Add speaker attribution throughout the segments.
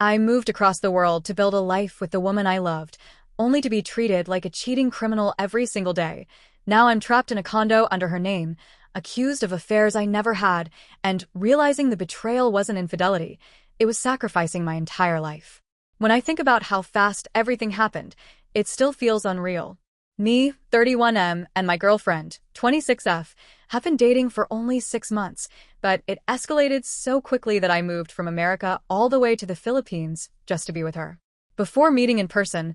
Speaker 1: I moved across the world to build a life with the woman I loved, only to be treated like a cheating criminal every single day. Now I'm trapped in a condo under her name, accused of affairs I never had, and realizing the betrayal wasn't infidelity, it was sacrificing my entire life. When I think about how fast everything happened, it still feels unreal. Me, 31M, and my girlfriend, 26F, have been dating for only 6 months, but it escalated so quickly that I moved from America all the way to the Philippines just to be with her. Before meeting in person,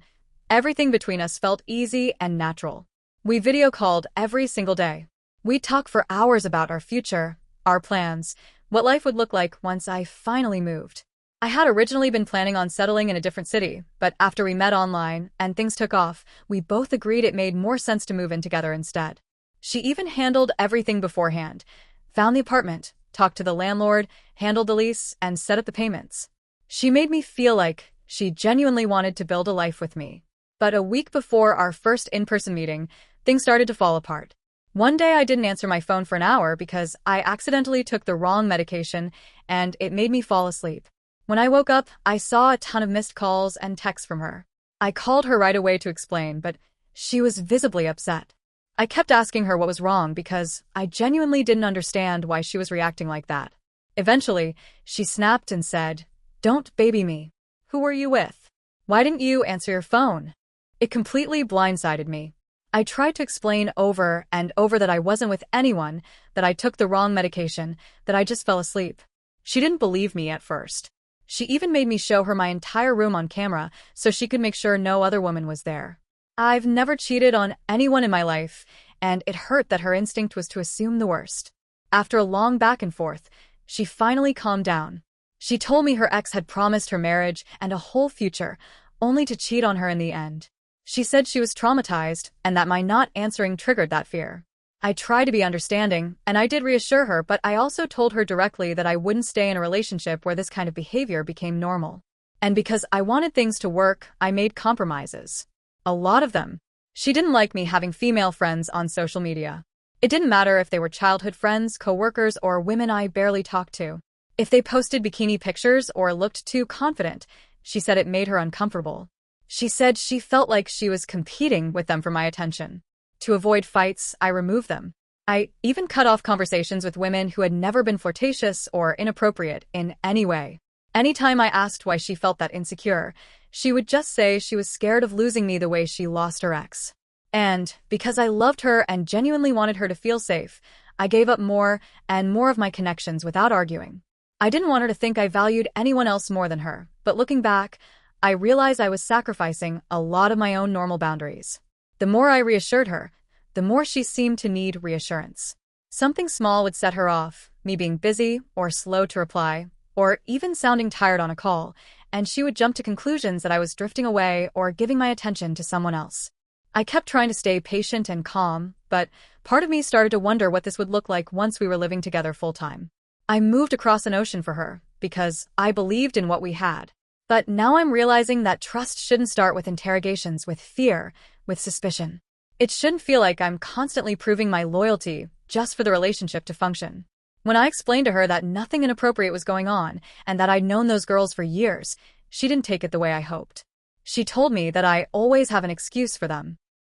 Speaker 1: everything between us felt easy and natural. We video called every single day. We'd talk for hours about our future, our plans, what life would look like once I finally moved. I had originally been planning on settling in a different city, but after we met online and things took off, we both agreed it made more sense to move in together instead. She even handled everything beforehand, found the apartment, talked to the landlord, handled the lease, and set up the payments. She made me feel like she genuinely wanted to build a life with me. But a week before our first in-person meeting, things started to fall apart. One day I didn't answer my phone for an hour because I accidentally took the wrong medication and it made me fall asleep. When I woke up, I saw a ton of missed calls and texts from her. I called her right away to explain, but she was visibly upset. I kept asking her what was wrong because I genuinely didn't understand why she was reacting like that. Eventually, she snapped and said, "Don't baby me. Who were you with? Why didn't you answer your phone?" It completely blindsided me. I tried to explain over and over that I wasn't with anyone, that I took the wrong medication, that I just fell asleep. She didn't believe me at first. She even made me show her my entire room on camera so she could make sure no other woman was there. I've never cheated on anyone in my life, and it hurt that her instinct was to assume the worst. After a long back and forth, she finally calmed down. She told me her ex had promised her marriage and a whole future, only to cheat on her in the end. She said she was traumatized and that my not answering triggered that fear. I tried to be understanding, and I did reassure her, but I also told her directly that I wouldn't stay in a relationship where this kind of behavior became normal. And because I wanted things to work, I made compromises. A lot of them. She didn't like me having female friends on social media. It didn't matter if they were childhood friends, coworkers, or women I barely talked to. If they posted bikini pictures or looked too confident, she said it made her uncomfortable. She said she felt like she was competing with them for my attention. To avoid fights, I removed them. I even cut off conversations with women who had never been flirtatious or inappropriate in any way. Anytime I asked why she felt that insecure, she would just say she was scared of losing me the way she lost her ex. And because I loved her and genuinely wanted her to feel safe, I gave up more and more of my connections without arguing. I didn't want her to think I valued anyone else more than her, but looking back, I realized I was sacrificing a lot of my own normal boundaries. The more I reassured her, the more she seemed to need reassurance. Something small would set her off, me being busy or slow to reply, or even sounding tired on a call, and she would jump to conclusions that I was drifting away or giving my attention to someone else. I kept trying to stay patient and calm, but part of me started to wonder what this would look like once we were living together full-time. I moved across an ocean for her because I believed in what we had. But now I'm realizing that trust shouldn't start with interrogations, with fear, with suspicion. It shouldn't feel like I'm constantly proving my loyalty just for the relationship to function. When I explained to her that nothing inappropriate was going on and that I'd known those girls for years, she didn't take it the way I hoped. She told me that I always have an excuse for them.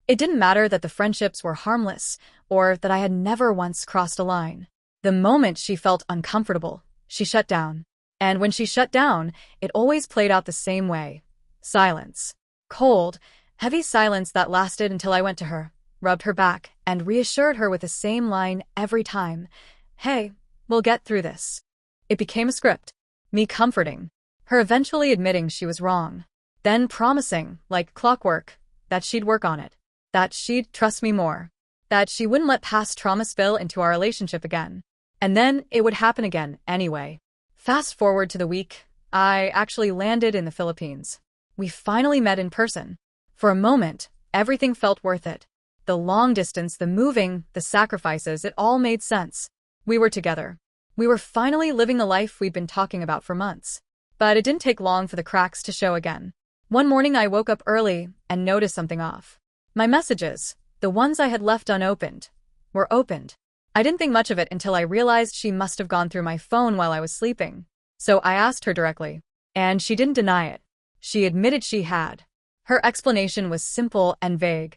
Speaker 1: It didn't matter that the friendships were harmless or that I had never once crossed a line. The moment she felt uncomfortable, she shut down. And when she shut down, it always played out the same way. Silence. Cold, heavy silence that lasted until I went to her, rubbed her back, and reassured her with the same line every time. "Hey, we'll get through this." It became a script. Me comforting. Her eventually admitting she was wrong. Then promising, like clockwork, that she'd work on it. That she'd trust me more. That she wouldn't let past trauma spill into our relationship again. And then it would happen again anyway. Fast forward to the week, I actually landed in the Philippines. We finally met in person. For a moment, everything felt worth it. The long distance, the moving, the sacrifices, it all made sense. We were together. We were finally living the life we'd been talking about for months. But it didn't take long for the cracks to show again. One morning I woke up early and noticed something off. My messages, the ones I had left unopened, were opened. I didn't think much of it until I realized she must have gone through my phone while I was sleeping. So I asked her directly, And she didn't deny it. She admitted she had. Her explanation was simple and vague.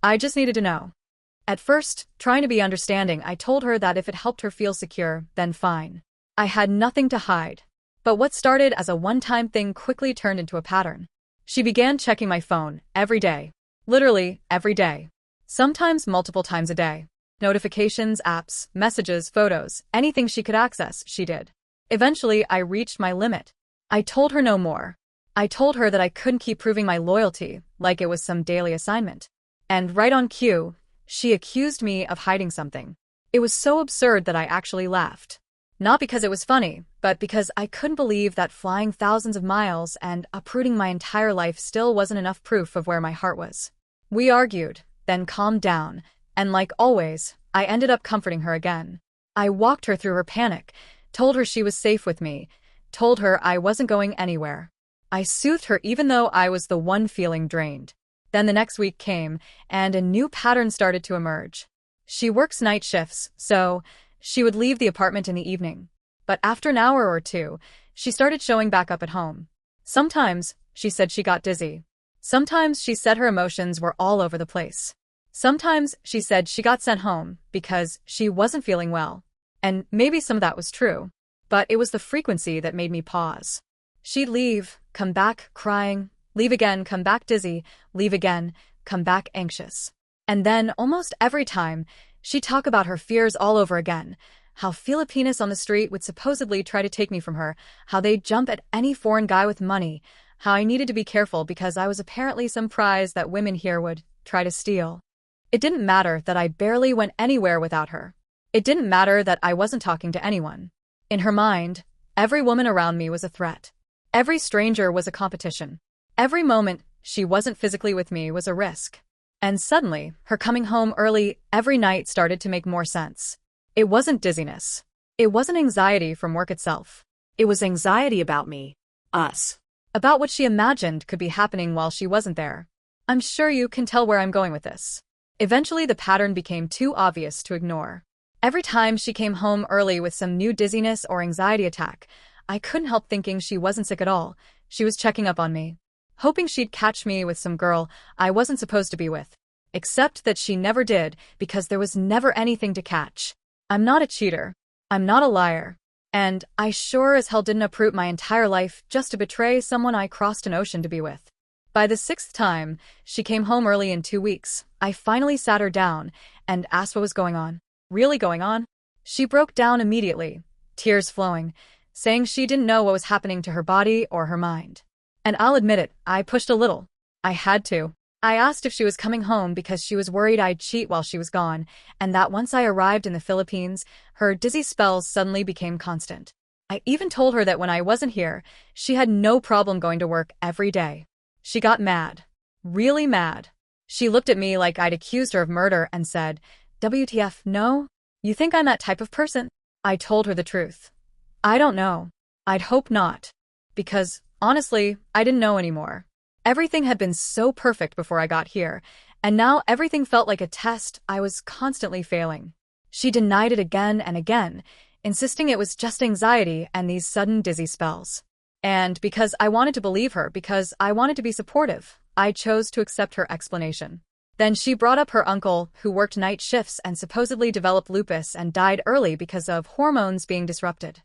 Speaker 1: I just needed to know. At first, trying to be understanding, I told her that if it helped her feel secure, then fine. I had nothing to hide. But what started as a one-time thing quickly turned into a pattern. She began checking my phone every day. Literally, every day. Sometimes multiple times a day. Notifications, apps, messages, photos, anything she could access, she did. Eventually, I reached my limit. I told her no more. I told her that I couldn't keep proving my loyalty, like it was some daily assignment. And right on cue, she accused me of hiding something. It was so absurd that I actually laughed. Not because it was funny, but because I couldn't believe that flying thousands of miles and uprooting my entire life still wasn't enough proof of where my heart was. We argued, then calmed down, and like always, I ended up comforting her again. I walked her through her panic, told her she was safe with me, told her I wasn't going anywhere. I soothed her even though I was the one feeling drained. Then the next week came, and a new pattern started to emerge. She works night shifts, so she would leave the apartment in the evening. But after an hour or two, she started showing back up at home. Sometimes, she said she got dizzy. Sometimes she said her emotions were all over the place. Sometimes she said she got sent home because she wasn't feeling well. And maybe some of that was true. But it was the frequency that made me pause. She'd leave, come back crying, leave again, come back dizzy, leave again, come back anxious. And then, almost every time, she'd talk about her fears all over again. How Filipinos on the street would supposedly try to take me from her, how they'd jump at any foreign guy with money, how I needed to be careful because I was apparently some prize that women here would try to steal. It didn't matter that I barely went anywhere without her. It didn't matter that I wasn't talking to anyone. In her mind, every woman around me was a threat. Every stranger was a competition. Every moment she wasn't physically with me was a risk. And suddenly, her coming home early every night started to make more sense. It wasn't dizziness. It wasn't anxiety from work itself. It was anxiety about me. Us. About what she imagined could be happening while she wasn't there. I'm sure you can tell where I'm going with this. Eventually, the pattern became too obvious to ignore. Every time she came home early with some new dizziness or anxiety attack, I couldn't help thinking she wasn't sick at all. She was checking up on me, hoping she'd catch me with some girl I wasn't supposed to be with. Except that she never did, because there was never anything to catch. I'm not a cheater. I'm not a liar. And I sure as hell didn't uproot my entire life just to betray someone I crossed an ocean to be with. By the 6th time she came home early in 2 weeks, I finally sat her down and asked what was going on. Really going on? She broke down immediately, tears flowing, saying she didn't know what was happening to her body or her mind. And I'll admit it, I pushed a little. I had to. I asked if she was coming home because she was worried I'd cheat while she was gone, and that once I arrived in the Philippines, her dizzy spells suddenly became constant. I even told her that when I wasn't here, she had no problem going to work every day. She got mad. Really mad. She looked at me like I'd accused her of murder and said, "WTF, no? You think I'm that type of person?" I told her the truth. I don't know. I'd hope not. Because, honestly, I didn't know anymore. Everything had been so perfect before I got here, and now everything felt like a test I was constantly failing. She denied it again and again, insisting it was just anxiety and these sudden dizzy spells. And because I wanted to believe her, because I wanted to be supportive, I chose to accept her explanation. Then she brought up her uncle, who worked night shifts and supposedly developed lupus and died early because of hormones being disrupted.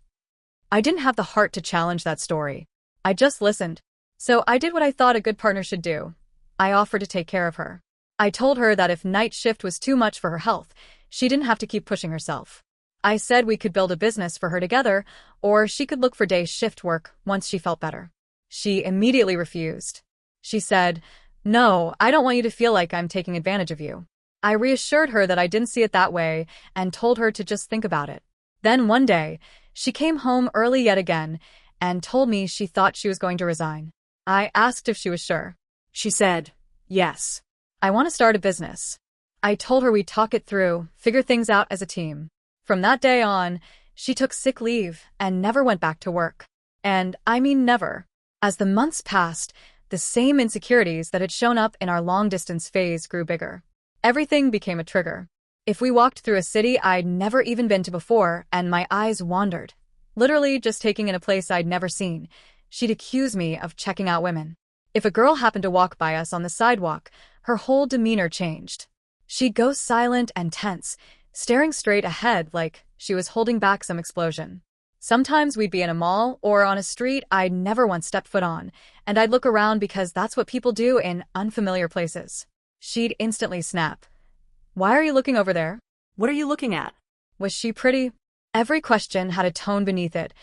Speaker 1: I didn't have the heart to challenge that story. I just listened. So I did what I thought a good partner should do. I offered to take care of her. I told her that if night shift was too much for her health, she didn't have to keep pushing herself. I said we could build a business for her together, or she could look for day shift work once she felt better. She immediately refused. She said, "No, I don't want you to feel like I'm taking advantage of you." I reassured her that I didn't see it that way and told her to just think about it. Then one day, she came home early yet again and told me she thought she was going to resign. I asked if she was sure. She said, "Yes. I want to start a business." I told her we'd talk it through, figure things out as a team. From that day on, she took sick leave and never went back to work. And I mean never. As the months passed, the same insecurities that had shown up in our long-distance phase grew bigger. Everything became a trigger. If we walked through a city I'd never even been to before and my eyes wandered, literally just taking in a place I'd never seen, she'd accuse me of checking out women. If a girl happened to walk by us on the sidewalk, her whole demeanor changed. She'd go silent and tense, staring straight ahead like she was holding back some explosion. Sometimes we'd be in a mall or on a street I'd never once stepped foot on, and I'd look around because that's what people do in unfamiliar places. She'd instantly snap. "Why are you looking over there?
Speaker 2: What are you looking at?
Speaker 1: Was she pretty?" Every question had a tone beneath it,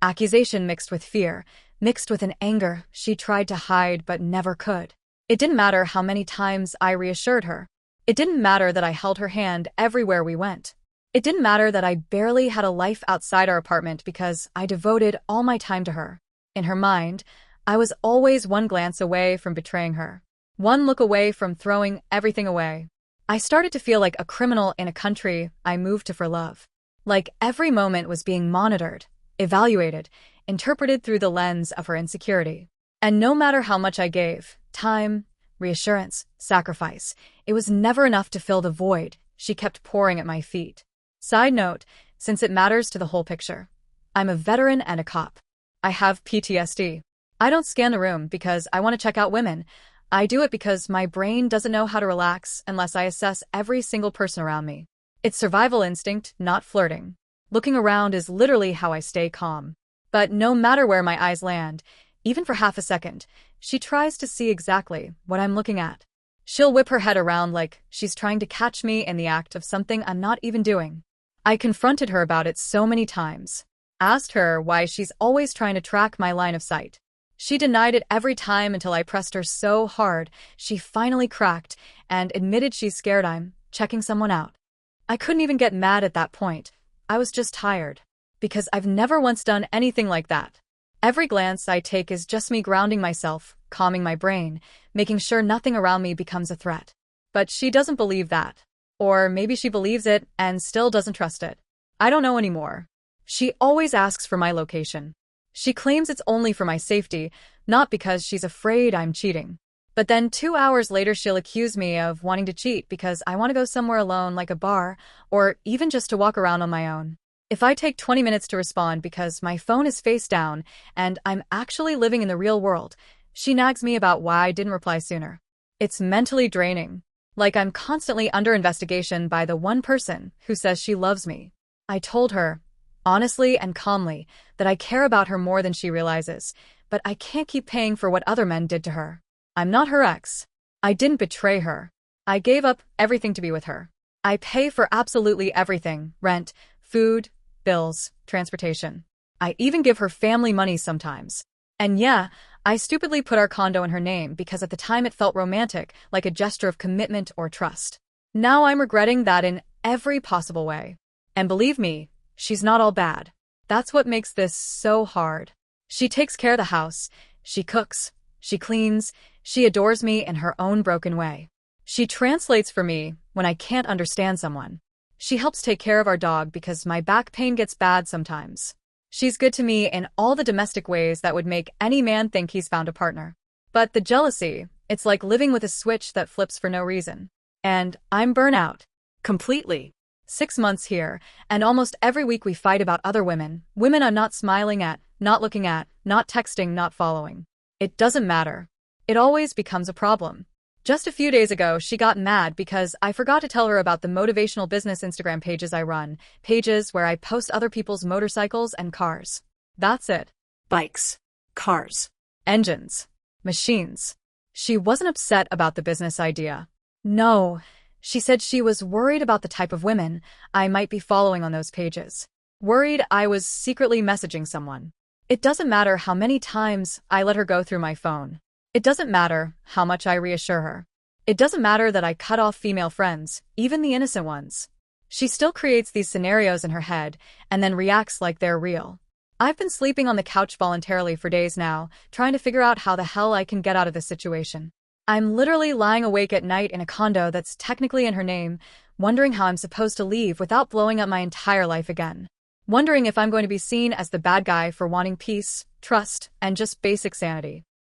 Speaker 1: accusation mixed with fear, mixed with an anger she tried to hide but never could. It didn't matter how many times I reassured her. It didn't matter that I held her hand everywhere we went. It didn't matter that I barely had a life outside our apartment because I devoted all my time to her. In her mind, I was always one glance away from betraying her, one look away from throwing everything away. I started to feel like a criminal in a country I moved to for love. Like every moment was being monitored, evaluated, interpreted through the lens of her insecurity. And no matter how much I gave, time, reassurance, sacrifice, it was never enough to fill the void she kept pouring at my feet. Side note, since it matters to the whole picture, I'm a veteran and a cop. I have PTSD. I don't scan the room because I want to check out women. I do it because my brain doesn't know how to relax unless I assess every single person around me. It's survival instinct, not flirting. Looking around is literally how I stay calm. But no matter where my eyes land, even for half a second, she tries to see exactly what I'm looking at. She'll whip her head around like she's trying to catch me in the act of something I'm not even doing. I confronted her about it so many times. Asked her why she's always trying to track my line of sight. She denied it every time until I pressed her so hard she finally cracked and admitted she's scared I'm checking someone out. I couldn't even get mad at that point. I was just tired. Because I've never once done anything like that. Every glance I take is just me grounding myself, calming my brain, making sure nothing around me becomes a threat. But she doesn't believe that. Or maybe she believes it and still doesn't trust it. I don't know anymore. She always asks for my location. She claims it's only for my safety, not because she's afraid I'm cheating. But then 2 hours later she'll accuse me of wanting to cheat because I want to go somewhere alone like a bar, or even just to walk around on my own. If I take 20 minutes to respond because my phone is face down and I'm actually living in the real world, she nags me about why I didn't reply sooner. It's mentally draining. Like I'm constantly under investigation by the one person who says she loves me. I told her, honestly and calmly, that I care about her more than she realizes, but I can't keep paying for what other men did to her. I'm not her ex. I didn't betray her. I gave up everything to be with her. I pay for absolutely everything: rent, food, bills, transportation. I even give her family money sometimes. And yeah, I stupidly put our condo in her name because at the time it felt romantic, like a gesture of commitment or trust. Now I'm regretting that in every possible way. And believe me, she's not all bad. That's what makes this so hard. She takes care of the house. She cooks. She cleans. She adores me in her own broken way. She translates for me when I can't understand someone. She helps take care of our dog because my back pain gets bad sometimes. She's good to me in all the domestic ways that would make any man think he's found a partner. But the jealousy, it's like living with a switch that flips for no reason. And I'm burnout. Completely. 6 months here, and almost every week we fight about other women. Women I'm not smiling at, not looking at, not texting, not following. It doesn't matter. It always becomes a problem. Just a few days ago, she got mad because I forgot to tell her about the motivational business Instagram pages I run, pages where I post other people's motorcycles and cars. That's it.
Speaker 2: Bikes. Cars.
Speaker 1: Engines. Machines. She wasn't upset about the business idea. No, she said she was worried about the type of women I might be following on those pages. Worried I was secretly messaging someone. It doesn't matter how many times I let her go through my phone. It doesn't matter how much I reassure her. It doesn't matter that I cut off female friends, even the innocent ones. She still creates these scenarios in her head and then reacts like they're real. I've been sleeping on the couch voluntarily for days now, trying to figure out how the hell I can get out of this situation. I'm literally lying awake at night in a condo that's technically in her name, wondering how I'm supposed to leave without blowing up my entire life again. Wondering if I'm going to be seen as the bad guy for wanting peace, trust, and just basic sanity.